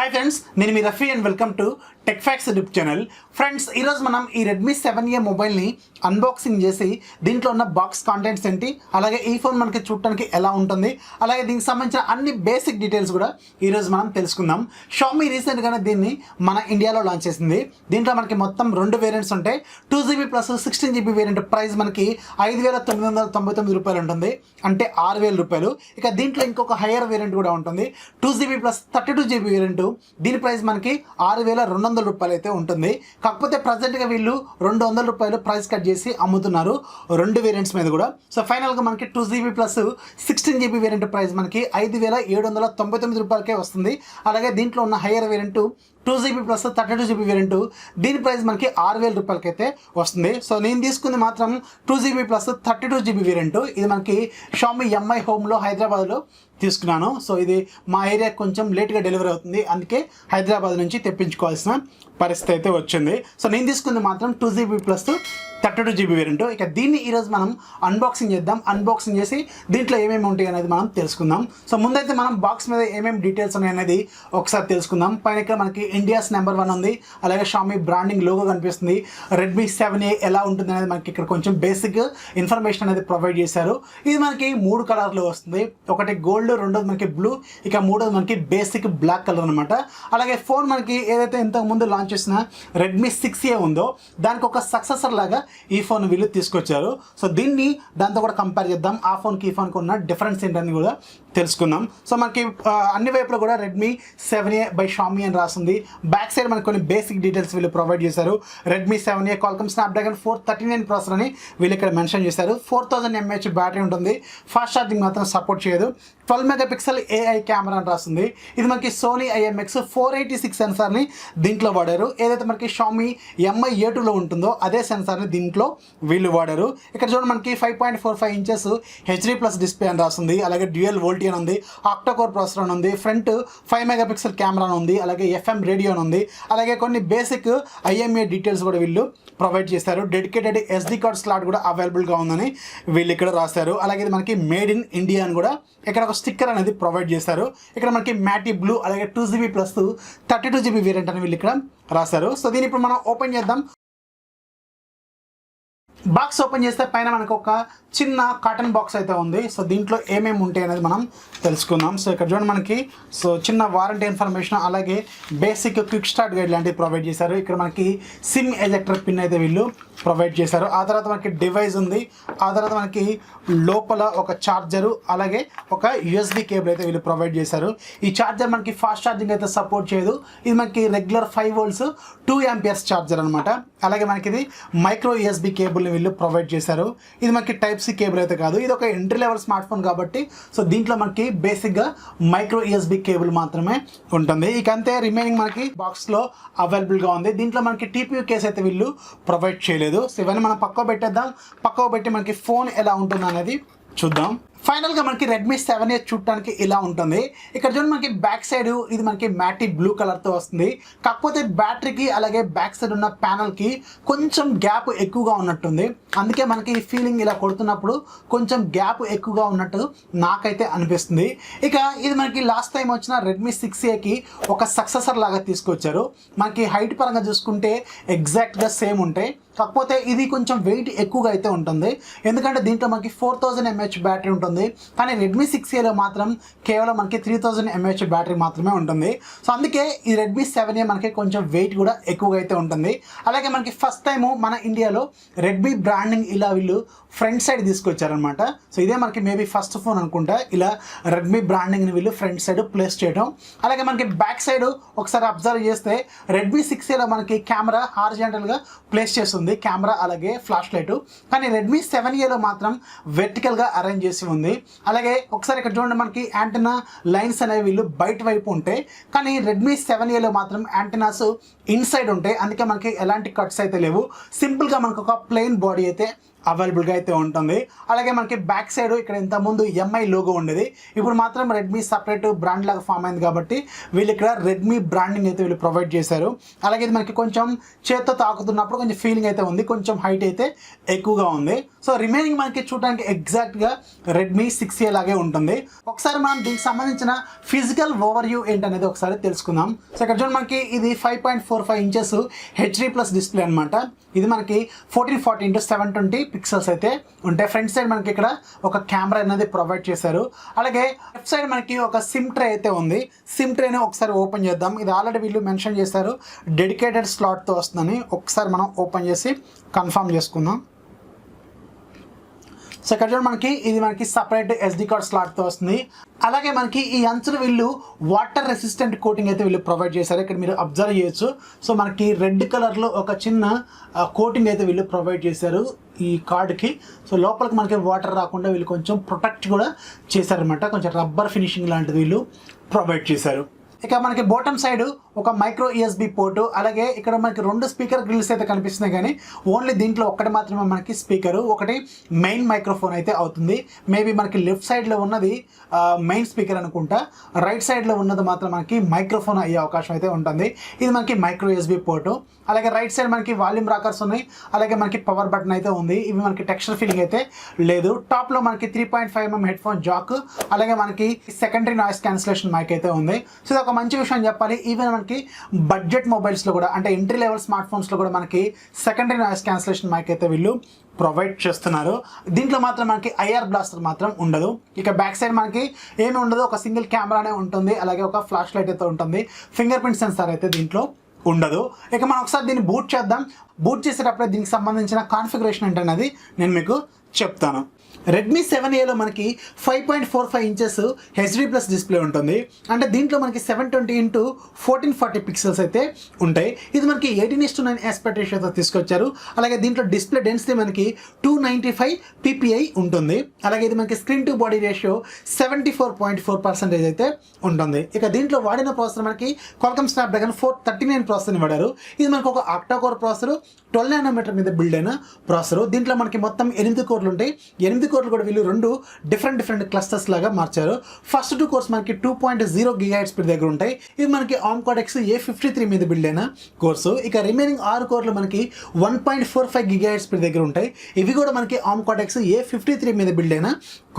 Hi friends, నేను మీ Rafi and welcome to tech facts YouTube channel. Friends, ఈరోజు మనం ఈ రెడ్మీ 7A మొబైల్ని అన్బాక్సింగ్ చేసి దీంట్లో ఉన్న బాక్స్ కాంటెంట్స్ ఏంటి, అలాగే ఈ ఫోన్ మనకి చూడటానికి ఎలా ఉంటుంది, అలాగే దీనికి సంబంధించిన అన్ని బేసిక్ డీటెయిల్స్ కూడా ఈరోజు మనం తెలుసుకుందాం. షామీ రీసెంట్గానే దీన్ని మన ఇండియాలో లాంచ్ చేసింది. దీంట్లో మనకి మొత్తం 2 వేరియంట్స్ ఉంటాయి. 2GB plus 16GB variant price మనకి 5,999 రూపాయలు ఉంటుంది, అంటే 6,000 రూపాయలు. ఇక దీంట్లో ఇంకొక హయ్యర్ వేరియంట్ కూడా ఉంటుంది, 2GB ప్లస్ 32GB వేరియంట్. దీని ప్రైస్ మనకి 6,200 రూపాయలు అయితే ఉంటుంది. కాకపోతే ప్రజెంట్గా వీళ్ళు 200 రూపాయలు ప్రైస్ కట్ చేసి అమ్ముతున్నారు 2 వేరియంట్స్ మీద కూడా. సో ఫైనల్గా మనకి 2GB plus 16GB variant price మనకి 5,799 రూపాయలకే వస్తుంది. అలాగే దీంట్లో ఉన్న higher variant 2GB plus 32GB variant, దీని ప్రైస్ మనకి 6,000 రూపాయలకి అయితే వస్తుంది. సో నేను తీసుకుంది మాత్రం 2GB ప్లస్ 32GB వేరియంట్. ఇది మనకి షామీ ఎంఐ హోమ్లో హైదరాబాద్లో తీసుకున్నాను. సో ఇది మా ఏరియా కొంచెం లేట్గా డెలివరీ అవుతుంది, అందుకే హైదరాబాద్ నుంచి తెప్పించుకోవాల్సిన పరిస్థితి అయితే వచ్చింది. సో నేను తీసుకుంది మాత్రం 2GB ప్లస్ 32GB వేరియంట్. ఇక దీన్ని ఈరోజు మనం అన్బాక్సింగ్ చేద్దాం. అన్బాక్సింగ్ చేసి దీంట్లో ఏమేమి ఉంటాయి అనేది మనం తెలుసుకుందాం. సో ముందైతే మనం బాక్స్ మీద ఏమేమి డీటెయిల్స్ ఉన్నాయి అనేది ఒకసారి తెలుసుకుందాం. పైన ఇక్కడ మనకి ఇండియాస్ నెంబర్ 1 ఉంది, అలాగే షామీ బ్రాండింగ్ లోగో కనిపిస్తుంది. రెడ్మీ 7A ఎలా ఉంటుంది అనేది మనకి ఇక్కడ కొంచెం బేసిక్ ఇన్ఫర్మేషన్ అనేది ప్రొవైడ్ చేశారు. ఇది మనకి 3 కలర్లో వస్తుంది. ఒకటి గోల్డ్, రెండోది మనకి బ్లూ, ఇక మూడోది మనకి బేసిక్ బ్లాక్ కలర్ అనమాట. అలాగే ఫోన్ మనకి ఏదైతే ఇంతకు ముందు లాంచ్ చేసిన రెడ్మీ 6A ఉందో దానికి ఒక సక్సెసర్ లాగా ఈ ఫోన్ వీళ్ళు తీసుకొచ్చారు. సో దీన్ని దాంతో కూడా కంపేర్ చేద్దాం. ఆ ఫోన్కి ఈ ఫోన్కి ఉన్న డిఫరెన్స్ ఏంటని కూడా తెలుసుకుందాం. సో మనకి అన్ని వైపులో కూడా రెడ్మీ 7A బై షామీ అని రాస్తుంది. బ్యాక్ సైడ్ మనకి కొన్ని బేసిక్ డీటెయిల్స్ వీళ్ళు ప్రొవైడ్ చేశారు. Redmi 7A Qualcomm Snapdragon 439 processor అని వీళ్ళు ఇక్కడ మెన్షన్ చేశారు. 4000 mAh బ్యాటరీ ఉంటుంది. ఫాస్ట్ ఛార్జింగ్ మాత్రం సపోర్ట్ చేయదు. 12 మెగాపిక్సెల్ AI కెమెరా అని రాస్తుంది. ఇది మనకి సోనీ IMX 486 సెన్సార్ని దీంట్లో వాడారు. ఏదైతే మనకి షామీ MI A2లో ఉంటుందో అదే సెన్సార్ని దీంట్లో వీళ్ళు వాడారు. ఇక్కడ చూడండి మనకి 5.45 ఇంచెస్ HD+ డిస్ప్లే అని రాస్తుంది. అలాగే డ్యూయల్ వోల్టీ అని ఉంది, ఆక్టాకోర్ ప్రాసెసర్ అని ఉంది, ఫ్రంట్ 5 మెగాపిక్సెల్ కెమెరా అని ఉంది, అలాగే FM రేడియో అని ఉంది. అలాగే కొన్ని బేసిక్ IMEI డీటెయిల్స్ కూడా వీళ్ళు ప్రొవైడ్ చేశారు. డెడికేటెడ్ SD కార్డ్ స్లాట్ కూడా అవైలబుల్గా ఉందని వీళ్ళు ఇక్కడ రాశారు. అలాగే ఇది మనకి మేడ్ ఇన్ ఇండియా అని కూడా ఇక్కడ ఒక స్టిక్కర్ అనేది ప్రొవైడ్ చేశారు. ఇక్కడ మనకి మ్యాటీ బ్లూ, అలాగే 2GB ప్లస్ 32GB వేరియంట్ అని వీళ్ళు ఇక్కడ రాశారు. సో దీన్ని ఇప్పుడు మనం ఓపెన్ చేద్దాం. బాక్స్ ఓపెన్ చేస్తే పైన మనకు ఒక చిన్న కాటన్ బాక్స్ అయితే ఉంది. సో దీంట్లో ఏమేమి ఉంటాయి అనేది మనం తెలుసుకుందాం. సో ఇక్కడ చూడండి మనకి చిన్న వారంటీ ఇన్ఫర్మేషన్, అలాగే బేసిక్ క్విక్ స్టార్ట్ గైడ్ లాంటివి ప్రొవైడ్ చేశారు. ఇక్కడ మనకి సిమ్ ఎజెక్టర్ పిన్ అయితే వీళ్ళు ప్రొవైడ్ చేశారు. ఆ తర్వాత మనకి డివైస్ ఉంది. ఆ తర్వాత మనకి లోపల ఒక ఛార్జరు, అలాగే ఒక USB కేబుల్ అయితే వీళ్ళు ప్రొవైడ్ చేశారు. ఈ ఛార్జర్ మనకి ఫాస్ట్ ఛార్జింగ్ అయితే సపోర్ట్ చేయదు. ఇది మనకి రెగ్యులర్ 5 volts 2 amperes ఛార్జర్ అనమాట. అలాగే మనకి ఇది మైక్రో USB కేబుల్ని వీళ్ళు ప్రొవైడ్ చేశారు. ఇది మనకి Type-C కేబుల్ అయితే కాదు, ఇది ఒక ఎంట్రీ లెవెల్ స్మార్ట్ ఫోన్ కాబట్టి సో దీంట్లో మనకి బేసిక్గా మైక్రో USB కేబుల్ మాత్రమే ఉంటుంది. ఇక అంతే, రిమైనింగ్ మనకి బాక్స్లో అవైలబుల్గా ఉంది. దీంట్లో మనకి TPU కేస్ అయితే వీళ్ళు ప్రొవైడ్ చేయలేదు. సో ఇవన్నీ మనం పక్కకు పెట్టేద్దాం. పక్కకు పెట్టి మనకి ఫోన్ ఎలా ఉంటుంది అనేది చూద్దాం. ఫైనల్గా మనకి రెడ్మీ 7A చూడటానికి ఇలా ఉంటుంది. ఇక్కడ చూడండి మనకి బ్యాక్ సైడ్ ఇది మనకి మ్యాటీ బ్లూ కలర్తో వస్తుంది. కాకపోతే బ్యాటరీకి అలాగే బ్యాక్ సైడ్ ఉన్న ప్యానల్కి కొంచెం గ్యాప్ ఎక్కువగా ఉన్నట్టుంది. అందుకే మనకి ఈ ఫీలింగ్ ఇలా కొడుతున్నప్పుడు కొంచెం గ్యాప్ ఎక్కువగా ఉన్నట్టు నాకైతే అనిపిస్తుంది. ఇక ఇది మనకి లాస్ట్ టైం వచ్చిన రెడ్మీ 6Aకి ఒక సక్సెసర్ లాగా తీసుకొచ్చారు. మనకి హైట్ పరంగా చూసుకుంటే ఎగ్జాక్ట్గా సేమ్ ఉంటాయి. కాకపోతే ఇది కొంచెం వెయిట్ ఎక్కువగా అయితే ఉంటుంది, ఎందుకంటే దీంట్లో మనకి 4000 mAh బ్యాటరీ ఉంటుంది. కానీ రెడ్మీ 6Aలో మాత్రం కేవలం మనకి 3000 mAh బ్యాటరీ మాత్రమే ఉంటుంది. సో అందుకే ఈ రెడ్మీ 7A మనకి కొంచెం వెయిట్ కూడా ఎక్కువగా అయితే ఉంటుంది. అలాగే మనకి ఫస్ట్ టైము మన ఇండియాలో రెడ్మీ బ్రాండింగ్ ఇలా వీళ్ళు ఫ్రంట్ సైడ్ తీసుకొచ్చారనమాట. సో ఇదే మనకి మేబీ ఫస్ట్ ఫోన్ అనుకుంటా ఇలా రెడ్మీ బ్రాండింగ్ని వీళ్ళు ఫ్రంట్ సైడ్ ప్లేస్ చేయడం. అలాగే మనకి బ్యాక్ సైడ్ ఒకసారి అబ్జర్వ్ చేస్తే రెడ్మీ 6Aలో మనకి కెమెరా హారిజాంటల్గా ప్లేస్ చేస్తుంది, కెమెరా అలాగే ఫ్లాష్ లైట్. కానీ రెడ్మీ 7Aలో మాత్రం వెర్టికల్గా అరేంజ్ చేసి ఉంది. అలాగే ఒకసారి ఇక్కడ చూడండి మనకి యాంటెనా లైన్స్ అనేవి వీళ్ళు బయట వైపు ఉంటాయి, కానీ రెడ్మీ 7Aలో మాత్రం యాంటెనాస్ ఇన్సైడ్ ఉంటాయి. అందుకే మనకి ఎలాంటి కట్స్ అయితే లేవు. సింపుల్గా మనకు ఒక ప్లెయిన్ బాడీ అయితే అవైలబుల్గా అయితే ఉంటుంది. అలాగే మనకి బ్యాక్ సైడ్ ఇక్కడ ఇంతకుముందు ఎంఐ లోగో ఉండేది, ఇప్పుడు మాత్రం రెడ్మీ సపరేట్ బ్రాండ్ లాగా ఫామ్ అయింది కాబట్టి వీళ్ళు ఇక్కడ రెడ్మీ బ్రాండింగ్ అయితే వీళ్ళు ప్రొవైడ్ చేశారు. అలాగే ఇది మనకి కొంచెం చేత్తో తాకుతున్నప్పుడు కొంచెం ఫీలింగ్ అయితే ఉంది, కొంచెం హైట్ అయితే ఎక్కువగా ఉంది. సో రిమైనింగ్ మనకి చూడడానికి ఎగ్జాక్ట్గా రెడ్మీ 6A లాగే ఉంటుంది. ఒకసారి మనం దీనికి సంబంధించిన ఫిజికల్ ఓవర్ వ్యూ ఏంటనేది ఒకసారి తెలుసుకుందాం. సో ఇక్కడ చూడండి మనకి ఇది 5.45 ఇంచెస్ HD+ డిస్ప్లే అనమాట. ఇది మనకి 1440x720 పిక్సెల్స్ అయితే ఉంటాయి. ఫ్రంట్ సైడ్ మనకి ఇక్కడ ఒక కెమెరా అనేది ప్రొవైడ్ చేశారు. అలాగే లెఫ్ట్ సైడ్ మనకి ఒక సిమ్ ట్రే అయితే ఉంది. సిమ్ ట్రేని ఒకసారి ఓపెన్ చేద్దాం. ఇది ఆల్రెడీ వీళ్ళు మెన్షన్ చేశారు డెడికేటెడ్ స్లాట్తో వస్తుందని. ఒకసారి మనం ఓపెన్ చేసి కన్ఫర్మ్ చేసుకుందాం. సో ఇక్కడ చూడండి మనకి ఇది మనకి సపరేట్ SD కార్డ్ స్లాట్తో వస్తుంది. అలాగే మనకి ఈ అంచులు వీళ్ళు వాటర్ రెసిస్టెంట్ కోటింగ్ అయితే వీళ్ళు ప్రొవైడ్ చేశారు. ఇక్కడ మీరు అబ్జర్వ్ చేయొచ్చు. సో మనకి రెడ్ కలర్లో ఒక చిన్న కోటింగ్ అయితే వీళ్ళు ప్రొవైడ్ చేశారు ఈ కార్డ్కి. సో లోపలికి మనకి వాటర్ రాకుండా వీళ్ళు కొంచెం ప్రొటెక్ట్ కూడా చేశారనమాట. కొంచెం రబ్బర్ ఫినిషింగ్ లాంటిది వీళ్ళు ప్రొవైడ్ చేశారు. ఇక మనకి బాటమ్ సైడ్ ఒక మైక్రో USB పోర్టు, అలాగే ఇక్కడ మనకి 2 స్పీకర్ గ్రిల్స్ అయితే కనిపిస్తున్నాయి, కానీ ఓన్లీ దీంట్లో ఒక్కటి మాత్రమే మనకి స్పీకరు, ఒకటి మెయిన్ మైక్రోఫోన్ అయితే అవుతుంది. మేబీ మనకి లెఫ్ట్ సైడ్లో ఉన్నది మెయిన్ స్పీకర్ అనుకుంటా, రైట్ సైడ్లో ఉన్నది మాత్రం మనకి మైక్రోఫోన్ అయ్యే అవకాశం అయితే ఉంటుంది. ఇది మనకి మైక్రో USB పోర్టు. అలాగే రైట్ సైడ్ మనకి వాల్యూమ్ రాకర్స్ ఉన్నాయి, అలాగే మనకి పవర్ బటన్ అయితే ఉంది. ఇవి మనకి టెక్స్చర్ ఫీలింగ్ అయితే లేదు. టాప్లో మనకి 3.5mm హెడ్ ఫోన్ జాక్, అలాగే మనకి సెకండరీ నాయిస్ క్యాన్సిలేషన్ మైక్ అయితే ఉంది. సో ఇది ఒక మంచి విషయం చెప్పాలి. ఈవెన్ మనకి బడ్జెట్ మొబైల్స్లో కూడా, అంటే ఎంట్రీ లెవెల్ స్మార్ట్ ఫోన్స్లో కూడా మనకి సెకండరీ నాయిస్ క్యాన్సిలేషన్ మైక్ అయితే వీళ్ళు ప్రొవైడ్ చేస్తున్నారు. దీంట్లో మాత్రం మనకి IR బ్లాస్టర్ మాత్రం ఉండదు. ఇక బ్యాక్ సైడ్ మనకి ఏమి ఉండదు, ఒక సింగిల్ కెమెరానే ఉంటుంది, అలాగే ఒక ఫ్లాష్ లైట్ అయితే ఉంటుంది. ఫింగర్ ప్రింట్ సెన్సార్ అయితే దీంట్లో ఉండదు. ఇక మనం ఒకసారి దీన్ని బూట్ చేద్దాం. బూట్ చేసేటప్పుడే దీనికి సంబంధించిన కాన్ఫిగరేషన్ ఏంటనేది నేను మీకు చెప్తాను. రెడ్మీ 7Aలో మనకి 5.45 ఇంచెస్ HD+ డిస్ప్లే ఉంటుంది. అంటే దీంట్లో మనకి 720x1440 పిక్సెల్స్ అయితే ఉంటాయి. ఇది మనకి 18:9 ఆస్పెక్ట్ రేషియోతో తీసుకొచ్చారు. అలాగే దీంట్లో డిస్ప్లే డెన్సిటీ మనకి 295 ppi ఉంటుంది. అలాగే ఇది మనకి స్క్రీన్ టు బాడీ రేషియో 74.4% అయితే ఉంటుంది. ఇక దీంట్లో వాడిన ప్రాసెసర్ మనకి Qualcomm Snapdragon 439 ప్రాసెసర్ని వాడారు. ఇది మనకు ఒక ఆక్టా-కోర్ ప్రాసెసర్, 12nm మీద బిల్డ్ అయిన ప్రాసెసర్. దీంట్లో మనకి మొత్తం 8 కోర్లు ఉంటాయి. 8 కోర్లు కూడా వీళ్ళు 2 డిఫరెంట్ క్లస్టర్స్ లాగా మార్చారు. ఫస్ట్ 2 కోర్స్ మనకి 2.0 GHz స్పీడ్ దగ్గర ఉంటాయి. ఇది మనకి ARM Cortex A53 మీద బిల్డ్ అయిన కోర్సు. ఇక రిమైనింగ్ 6 కోర్లు మనకి 1.45 GHz స్పీడ్ దగ్గర ఉంటాయి. ఇవి కూడా మనకి ARM Cortex A53 మీద బిల్డ్ అయిన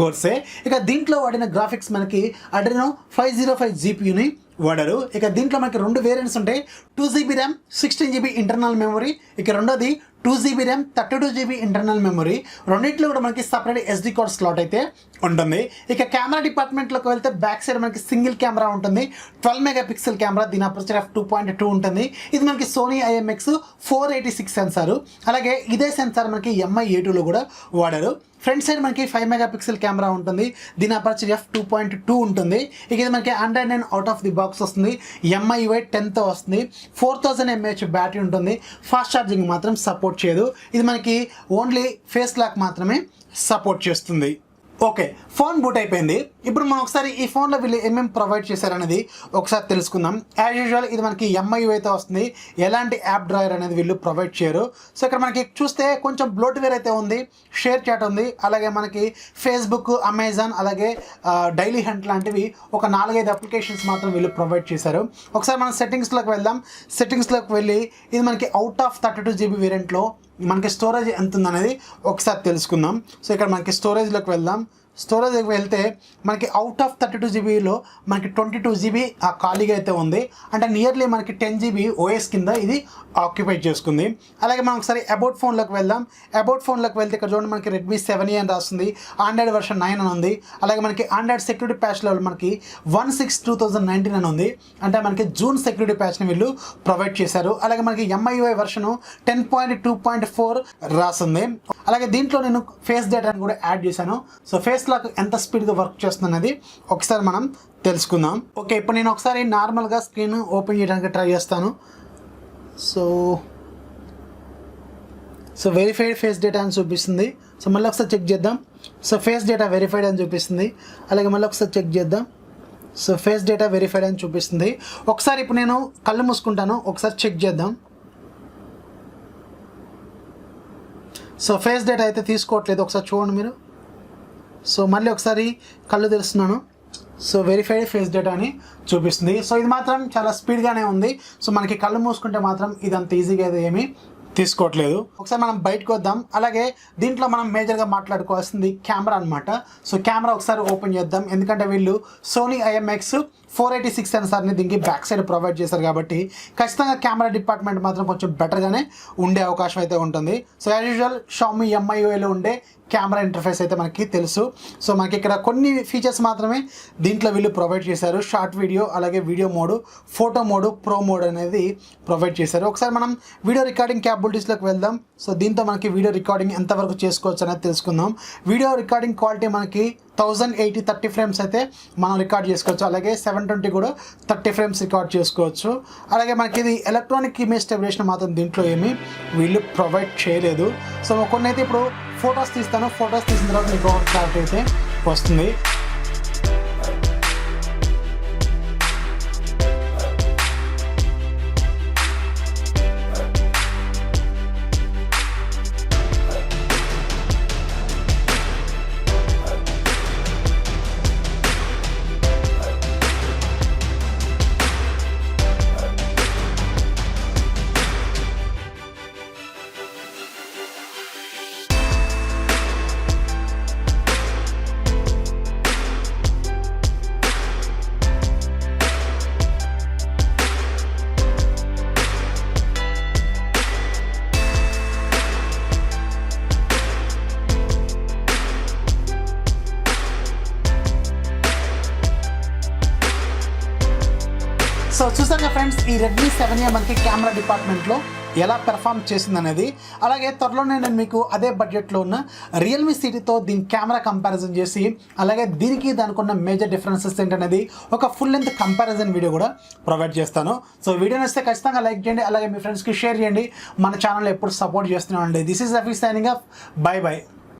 కోర్సే. ఇక దీంట్లో వాడిన గ్రాఫిక్స్ మనకి Adreno 505 GPUని వాడారు. ఇక దీంట్లో మనకి 2 వేరియంట్స్ ఉంటాయి. 2GB RAM, 16GB internal memory. ఇక రెండోది 2GB RAM, 32GB internal memory. రెండింటిలో కూడా మనకి సపరేట్ SD కార్డ్ స్లాట్ అయితే ఉంటుంది. ఇక కెమెరా డిపార్ట్మెంట్లోకి వెళ్తే బ్యాక్ సైడ్ మనకి సింగిల్ కెమెరా ఉంటుంది, 12MP కెమెరా. దీని అపర్చర్ f2.2 ఉంటుంది. ఇది మనకి సోనీ IMX 486 సెన్సారు. అలాగే ఇదే సెన్సార్ మనకి MI A2లో కూడా వాడారు. ఫ్రంట్ సైడ్ మనకి 5MP కెమెరా ఉంటుంది. దీని అపర్చర్ f2.2 ఉంటుంది. ఇక ఇది మనకి Android 9 out of the box వస్తుంది. MIUI 10తో వస్తుంది. 4000 mAh బ్యాటరీ ఉంటుంది. ఫాస్ట్ ఛార్జింగ్ మాత్రం సపోర్ట్ చేయదు. ఇది మనకి ఓన్లీ ఫేస్ లాక్ మాత్రమే సపోర్ట్ చేస్తుంది. ఓకే, ఫోన్ బూట్ అయిపోయింది. ఇప్పుడు మనం ఒకసారి ఈ ఫోన్లో వీళ్ళు ఏమేమి ప్రొవైడ్ చేశారనేది ఒకసారి తెలుసుకుందాం. యాజ్ యూజువల్ ఇది మనకి MIUI అయితే వస్తుంది. ఎలాంటి యాప్ డ్రాయర్ అనేది వీళ్ళు ప్రొవైడ్ చేయరు. సో ఇక్కడ మనకి చూస్తే కొంచెం బ్లోట్వేర్ అయితే ఉంది, షేర్ చాట్ ఉంది, అలాగే మనకి ఫేస్బుక్, అమెజాన్, అలాగే డైలీ హంట్ లాంటివి ఒక 4-5 అప్లికేషన్స్ మాత్రం వీళ్ళు ప్రొవైడ్ చేశారు. ఒకసారి మనం సెట్టింగ్స్లోకి వెళ్దాం. సెట్టింగ్స్లోకి వెళ్ళి ఇది మనకి అవుట్ ఆఫ్ 32GB వేరియంట్లో మనకి స్టోరేజ్ ఎంత ఉందనేది ఒకసారి తెలుసుకుందాం. సో ఇక్కడ మనకి స్టోరేజ్లోకి వెళ్దాం. స్టోరేజ్కి వెళ్తే మనకి అవుట్ ఆఫ్ 32GBలో మనకి 22GB ఖాళీగా అయితే ఉంది. అంటే నియర్లీ మనకి 10GB OS కింద ఇది ఆక్యుపై చేసుకుంది. అలాగే మనం ఒకసారి అబౌట్ ఫోన్లోకి వెళ్దాం. అబౌట్ ఫోన్లోకి వెళ్తే ఇక్కడ చూడండి మనకి రెడ్మీ 7A అని రాస్తుంది, ఆండ్రాయిడ్ వర్షన్ 9 అని ఉంది. అలాగే మనకి ఆండ్రాయిడ్ సెక్యూరిటీ ప్యాచ్ లెవెల్ మనకి 16/2019 అని ఉంది. అంటే మనకి జూన్ సెక్యూరిటీ ప్యాచ్ని వీళ్ళు ప్రొవైడ్ చేశారు. అలాగే మనకి MIUI వర్షను 10.2.4 రాస్తుంది. అలాగే దీంట్లో నేను ఫేస్ డేటాను కూడా యాడ్ చేశాను. సో ఫేస్ లాక్ ఎంత స్పీడ్గా వర్క్ చేస్తుందనేది ఒకసారి మనం తెలుసుకుందాం. ఓకే, ఇప్పుడు నేను ఒకసారి నార్మల్గా స్క్రీన్ ఓపెన్ చేయడానికి ట్రై చేస్తాను. సో వెరిఫైడ్ ఫేస్ డేటా అని చూపిస్తుంది. సో మళ్ళీ ఒకసారి చెక్ చేద్దాం. సో ఫేస్ డేటా వెరిఫైడ్ అని చూపిస్తుంది. అలాగే మళ్ళీ ఒకసారి చెక్ చేద్దాం. సో ఫేస్ డేటా వెరిఫైడ్ అని చూపిస్తుంది. ఒకసారి ఇప్పుడు నేను కళ్ళు మూసుకుంటాను, ఒకసారి చెక్ చేద్దాం. సో ఫేస్ డేటా అయితే తీసుకోవట్లేదు, ఒకసారి చూడండి మీరు. సో మళ్ళీ ఒకసారి కళ్ళు తెరుస్తున్నాను. సో వెరిఫైడ్ ఫేస్ డేటా అని చూపిస్తుంది. సో ఇది మాత్రం చాలా స్పీడ్గానే ఉంది. సో మనకి కళ్ళు మూసుకుంటే మాత్రం ఇదంత ఈజీగా అయితే ఏమీ తీసుకోవట్లేదు. ఒకసారి మనం బయటకు వద్దాం. అలాగే దీంట్లో మనం మేజర్గా మాట్లాడుకోవాల్సింది కెమెరా అనమాట. సో కెమెరా ఒకసారి ఓపెన్ చేద్దాం, ఎందుకంటే వీళ్ళు సోనీ IMX 486 సెన్సార్ని దీనికి బ్యాక్ సైడ్ ప్రొవైడ్ చేశారు కాబట్టి ఖచ్చితంగా కెమెరా డిపార్ట్మెంట్ మాత్రం కొంచెం బెటర్గానే ఉండే అవకాశం అయితే ఉంటుంది. సో యాజ్ యూజువల్ Xiaomi MIUIలో ఉండే కెమెరా ఇంటర్ఫేస్ అయితే మనకి తెలుసు. సో మనకి ఇక్కడ కొన్ని ఫీచర్స్ మాత్రమే దీంట్లో వీళ్ళు ప్రొవైడ్ చేశారు. షార్ట్ వీడియో, అలాగే video mode, photo mode, pro mode అనేది ప్రొవైడ్ చేశారు. ఒకసారి మనం వీడియో రికార్డింగ్ క్యాపబిలిటీస్లోకి వెళ్దాం. సో దీంతో మనకి వీడియో రికార్డింగ్ ఎంతవరకు చేసుకోవచ్చు అనేది తెలుసుకుందాం. వీడియో రికార్డింగ్ క్వాలిటీ మనకి 1080 30 ఫ్రేమ్స్ అయితే మనం రికార్డ్ చేసుకోవచ్చు. అలాగే 720 కూడా 30 ఫ్రేమ్స్ రికార్డ్ చేసుకోవచ్చు. అలాగే మనకి ఇది ఎలక్ట్రానిక్ ఇమేజ్ స్టెబిలేషన్ మాత్రం దీంట్లో ఏమీ వీళ్ళు ప్రొవైడ్ చేయలేదు. సో కొన్ని అయితే ఇప్పుడు ఫొటోస్ తీస్తాను, ఫొటోస్ తీసిన తర్వాత మీకు క్లారిటీ అయితే వస్తుంది. సో చూసాక ఫ్రెండ్స్, ఈ Redmi 7A మనకి కెమెరా డిపార్ట్మెంట్లో ఎలా పెర్ఫామ్ చేసింది అనేది. అలాగే త్వరలోనే నేను మీకు అదే బడ్జెట్లో ఉన్న Realme CT దీని కెమెరా కంపారిజన్ చేసి, అలాగే దీనికి దానికి ఉన్న మేజర్ డిఫరెన్సెస్ ఏంటనేది ఒక ఫుల్ లెంత్ కంపారిజన్ వీడియో కూడా ప్రొవైడ్ చేస్తాను. సో వీడియో నచ్చితే ఖచ్చితంగా లైక్ చేయండి, అలాగే మీ ఫ్రెండ్స్కి షేర్ చేయండి. మన ఛానల్ ఎప్పుడు సపోర్ట్ చేస్తున్నామండి. This is Rafi signing off. By by.